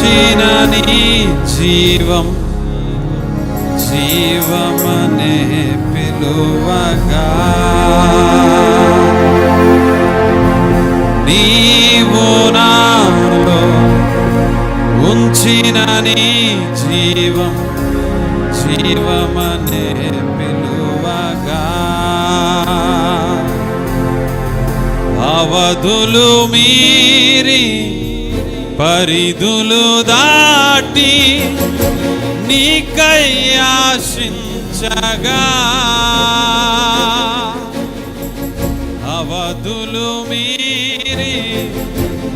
ఉంచిన నీ జీవం జీవమనే పిలువగా నీవు నాలో ఉంచిన నీ జీవం జీవమనే పిలువగా అవధులు మీరి పరిధులు దాటి నీకై ఆశించగా అవధులు మీరి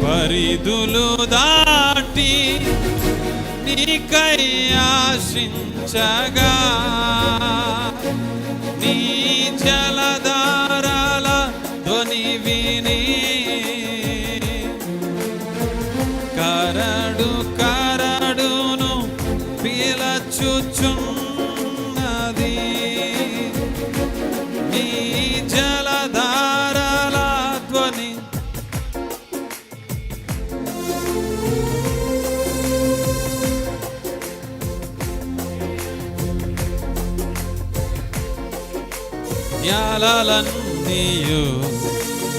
పరిధులు దాటి నీకై ఆశించగా నీ జలధారాల ధ్వని విని కరడు కరడును పిలచుచున్నది నీ జలధారాల ధ్వని జ్ఞాలన్నీయు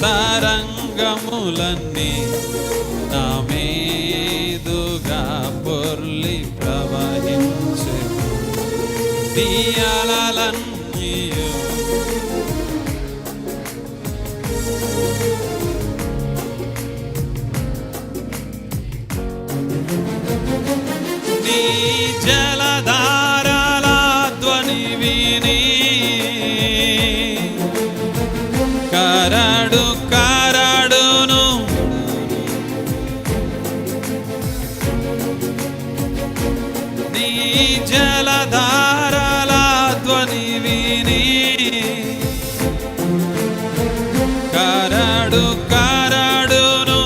తరంగములన్నీ నా మీదుగా పొర్లి ప్రవహించే జ్ఞాలన్నీయు నీ జలధారాల ధ్వని విని కరడు కరడును నీ జలధారాల ధ్వని విని కరడు కరడును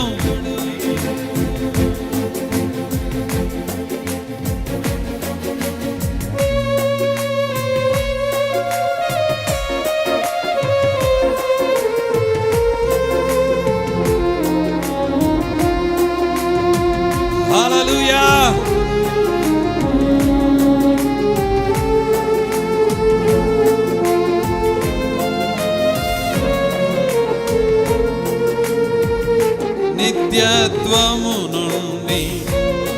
హల్లెలూయా నిత్యత్వము నుండి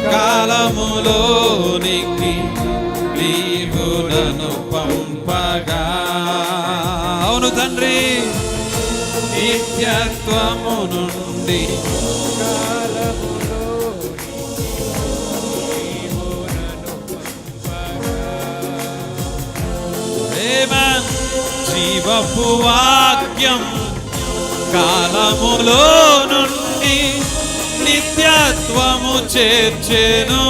కాలములోనికి నీవులను పంపగా అవును తండ్రి నిత్యత్వము నుండి జీవపు వాక్యం కాలములో నుండి నిత్యత్వము చేర్చెను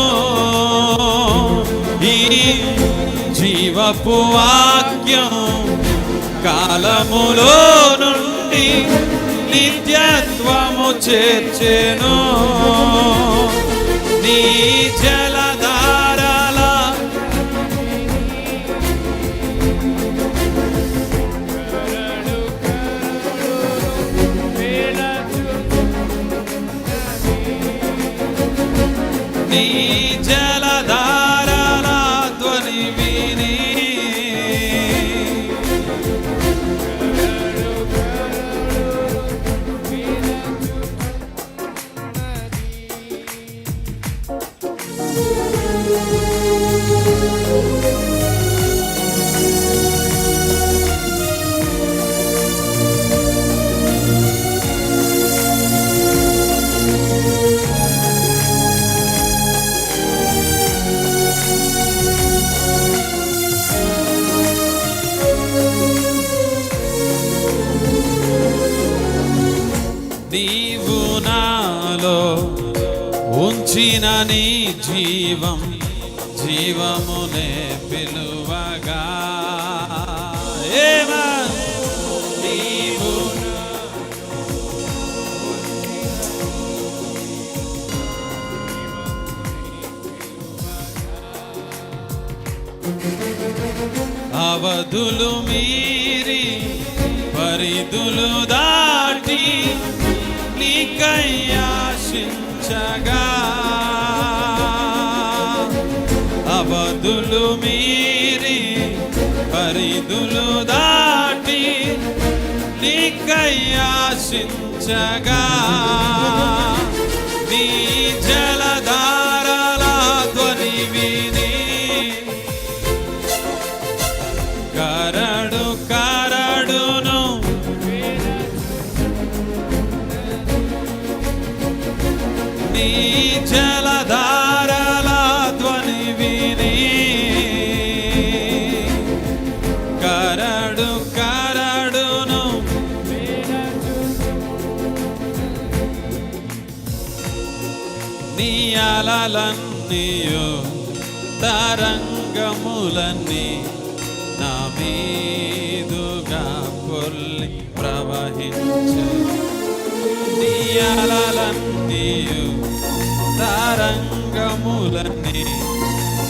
ఈ జీవపు వాక్యం కాలములో నుండి నిత్యత్వము చేర్చెను నీ జలధారాల నీ జలధారాల ధ్వని విని నీవు నాలో ఉంచిన నీ జీవం జీవమునే పిలువగా నీవు అవధులు మీరి పరిధులు దాటి నీకై ఆశించగా పరిధులు మీరి పరిధులు దాటి నీకై ఆశించగా నీ జలధారల ధ్వని విని కరడు కరడును నీ జలధారల ధ్వని విని కరడు కరడును నీ అలలన్నీయు తరంగములన్నీ నా మీదుగా పొర్లి ప్రవహించు నీ అలలన్నీయు తరంగములన్నీ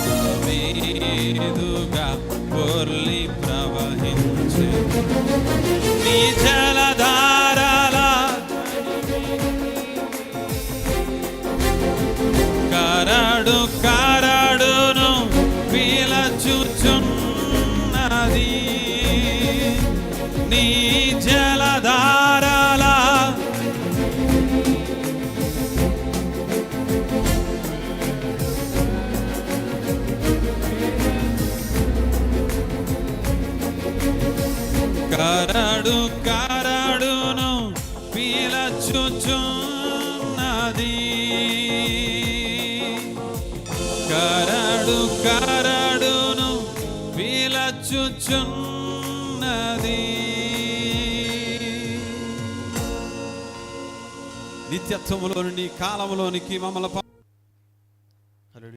నా మీదుగా పొర్లి ప్రవహించు నీ జలధారల కరడు కరడును పీలచుచున్నది నీ జలధారల కరడు కరడును పీలచుచున్నది కరడు కరడును పీలచుచున్నది నిత్యత్వములో నుండి కాలములోనికి మమ్మల్ని